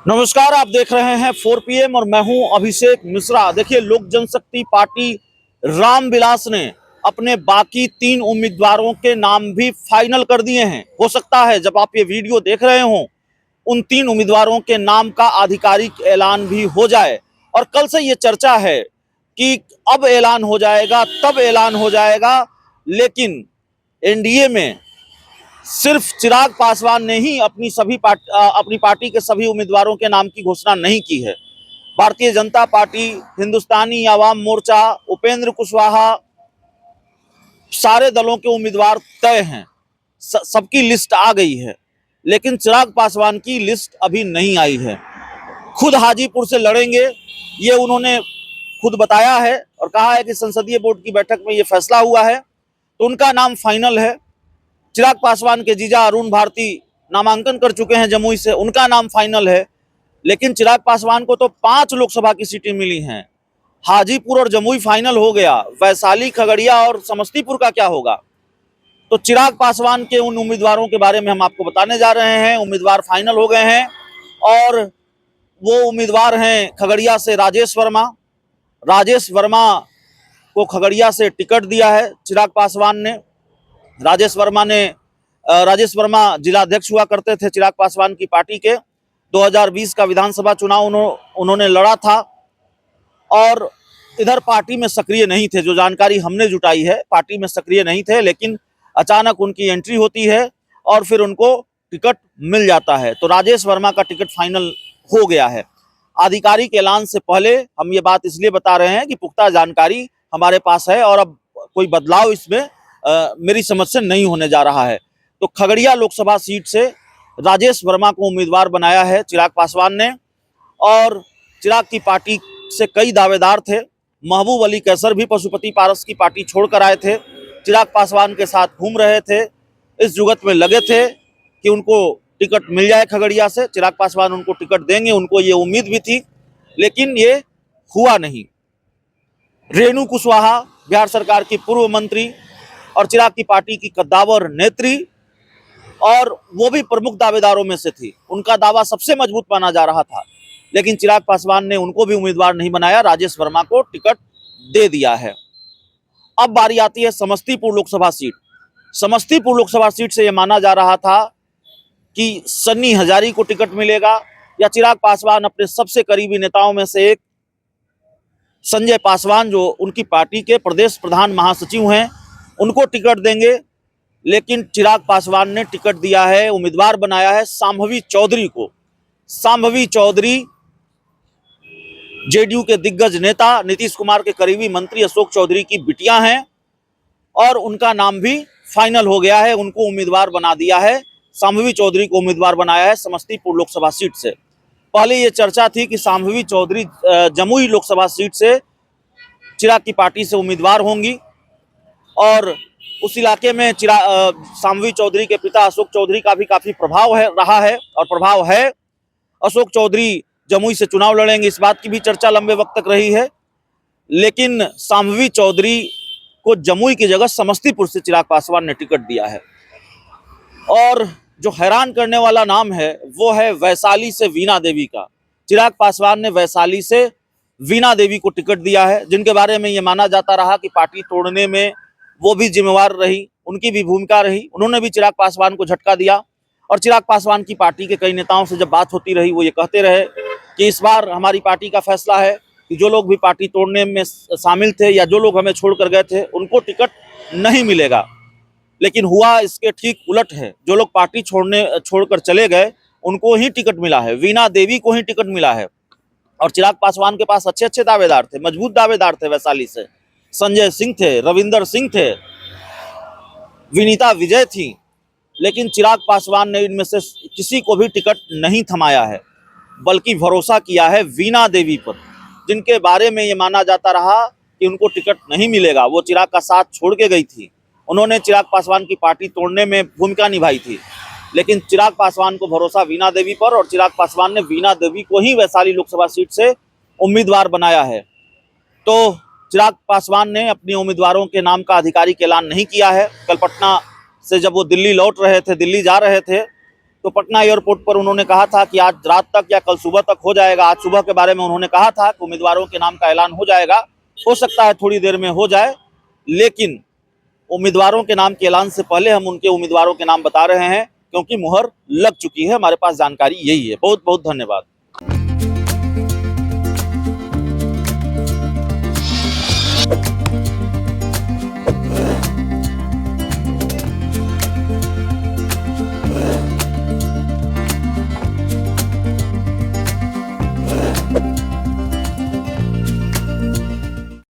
नमस्कार, आप देख रहे हैं 4 PM और मैं हूं अभिषेक मिश्रा। देखिए, लोक जनशक्ति पार्टी रामविलास ने अपने बाकी 3 उम्मीदवारों के नाम भी फाइनल कर दिए हैं। हो सकता है जब आप ये वीडियो देख रहे हों उन 3 उम्मीदवारों के नाम का आधिकारिक ऐलान भी हो जाए। और कल से ये चर्चा है कि अब ऐलान हो जाएगा, तब ऐलान हो जाएगा, लेकिन एनडीए में सिर्फ चिराग पासवान ने ही अपनी पार्टी के सभी उम्मीदवारों के नाम की घोषणा नहीं की है। भारतीय जनता पार्टी, हिंदुस्तानी आवाम मोर्चा, उपेंद्र कुशवाहा, सारे दलों के उम्मीदवार तय हैं। सबकी लिस्ट आ गई है, लेकिन चिराग पासवान की लिस्ट अभी नहीं आई है। खुद हाजीपुर से लड़ेंगे, ये उन्होंने खुद बताया है और कहा है कि संसदीय बोर्ड की बैठक में ये फैसला हुआ है, तो उनका नाम फाइनल है। चिराग पासवान के जीजा अरुण भारती नामांकन कर चुके हैं जमुई से, उनका नाम फाइनल है। लेकिन चिराग पासवान को तो 5 लोकसभा की सीटें मिली हैं। हाजीपुर और जमुई फाइनल हो गया, वैशाली, खगड़िया और समस्तीपुर का क्या होगा? तो चिराग पासवान के उन उम्मीदवारों के बारे में हम आपको बताने जा रहे हैं। उम्मीदवार फाइनल हो गए हैं और वो उम्मीदवार हैं खगड़िया से राजेश वर्मा। राजेश वर्मा को खगड़िया से टिकट दिया है चिराग पासवान ने। राजेश वर्मा जिला अध्यक्ष हुआ करते थे चिराग पासवान की पार्टी के। 2020 का विधानसभा चुनाव उन्होंने लड़ा था और इधर पार्टी में सक्रिय नहीं थे। जो जानकारी हमने जुटाई है, पार्टी में सक्रिय नहीं थे, लेकिन अचानक उनकी एंट्री होती है और फिर उनको टिकट मिल जाता है। तो राजेश वर्मा का टिकट फाइनल हो गया है। आधिकारिक ऐलान से पहले हम ये बात इसलिए बता रहे हैं कि पुख्ता जानकारी हमारे पास है और अब कोई बदलाव इसमें मेरी समझ से नहीं होने जा रहा है। तो खगड़िया लोकसभा सीट से राजेश वर्मा को उम्मीदवार बनाया है चिराग पासवान ने। और चिराग की पार्टी से कई दावेदार थे। महबूब अली कैसर भी पशुपति पारस की पार्टी छोड़कर आए थे, चिराग पासवान के साथ घूम रहे थे, इस जुगत में लगे थे कि उनको टिकट मिल जाए खगड़िया से, चिराग पासवान उनको टिकट देंगे, उनको ये उम्मीद भी थी, लेकिन ये हुआ नहीं। रेणु कुशवाहा, बिहार सरकार की पूर्व मंत्री और चिराग की पार्टी की कद्दावर नेत्री, और वो भी प्रमुख दावेदारों में से थी। उनका दावा सबसे मजबूत माना जा रहा था, लेकिन चिराग पासवान ने उनको भी उम्मीदवार नहीं बनाया, राजेश वर्मा को टिकट दे दिया है। अब बारी आती है समस्तीपुर लोकसभा सीट। समस्तीपुर लोकसभा सीट से यह माना जा रहा था कि सन्नी हजारी को टिकट मिलेगा या चिराग पासवान अपने सबसे करीबी नेताओं में से एक संजय पासवान, जो उनकी पार्टी के प्रदेश प्रधान महासचिव हैं, उनको टिकट देंगे। लेकिन चिराग पासवान ने टिकट दिया है, उम्मीदवार बनाया है शांभवी चौधरी को। शांभवी चौधरी जेडीयू के दिग्गज नेता नीतीश कुमार के करीबी मंत्री अशोक चौधरी की बिटिया हैं और उनका नाम भी फाइनल हो गया है। उनको उम्मीदवार बना दिया है, शांभवी चौधरी को उम्मीदवार बनाया है समस्तीपुर लोकसभा सीट से। पहले ये चर्चा थी कि शांभवी चौधरी जमुई लोकसभा सीट से चिराग की पार्टी से उम्मीदवार होंगी और उस इलाके में शांभवी चौधरी के पिता अशोक चौधरी का भी काफी प्रभाव रहा है और प्रभाव है। अशोक चौधरी जमुई से चुनाव लड़ेंगे, इस बात की भी चर्चा लंबे वक्त तक रही है। लेकिन शांभवी चौधरी को जमुई की जगह समस्तीपुर से चिराग पासवान ने टिकट दिया है। और जो हैरान करने वाला नाम है वो है वैशाली से वीणा देवी का। चिराग पासवान ने वैशाली से वीणा देवी को टिकट दिया है, जिनके बारे में ये माना जाता रहा कि पार्टी तोड़ने में वो भी जिम्मेवार रही, उनकी भी भूमिका रही। उन्होंने भी चिराग पासवान को झटका दिया और चिराग पासवान की पार्टी के कई नेताओं से जब बात होती रही, वो ये कहते रहे कि इस बार हमारी पार्टी का फैसला है कि जो लोग भी पार्टी तोड़ने में शामिल थे या जो लोग हमें छोड़कर गए थे, उनको टिकट नहीं मिलेगा। लेकिन हुआ इसके ठीक उलट है। जो लोग पार्टी छोड़कर चले गए, उनको ही टिकट मिला है, वीणा देवी को ही टिकट मिला है। और चिराग पासवान के पास अच्छे अच्छे दावेदार थे, मजबूत दावेदार थे। वैशाली से संजय सिंह थे, रविंदर सिंह थे, विनीता विजय थी, लेकिन चिराग पासवान ने इनमें से किसी को भी टिकट नहीं थमाया है, बल्कि भरोसा किया है वीणा देवी पर, जिनके बारे में ये माना जाता रहा कि उनको टिकट नहीं मिलेगा। वो चिराग का साथ छोड़ के गई थी, उन्होंने चिराग पासवान की पार्टी तोड़ने में भूमिका निभाई थी, लेकिन चिराग पासवान को भरोसा वीणा देवी पर, और चिराग पासवान ने वीणा देवी को ही वैशाली लोकसभा सीट से उम्मीदवार बनाया है। तो चिराग पासवान ने अपने उम्मीदवारों के नाम का आधिकारिक ऐलान नहीं किया है। कल पटना से जब वो दिल्ली लौट रहे थे, दिल्ली जा रहे थे, तो पटना एयरपोर्ट पर उन्होंने कहा था कि आज रात तक या कल सुबह तक हो जाएगा। आज सुबह के बारे में उन्होंने कहा था कि उम्मीदवारों के नाम का ऐलान हो जाएगा। हो सकता है थोड़ी देर में हो जाए, लेकिन उम्मीदवारों के नाम के ऐलान से पहले हम उनके उम्मीदवारों के नाम बता रहे हैं, क्योंकि मुहर लग चुकी है। हमारे पास जानकारी यही है। बहुत बहुत धन्यवाद।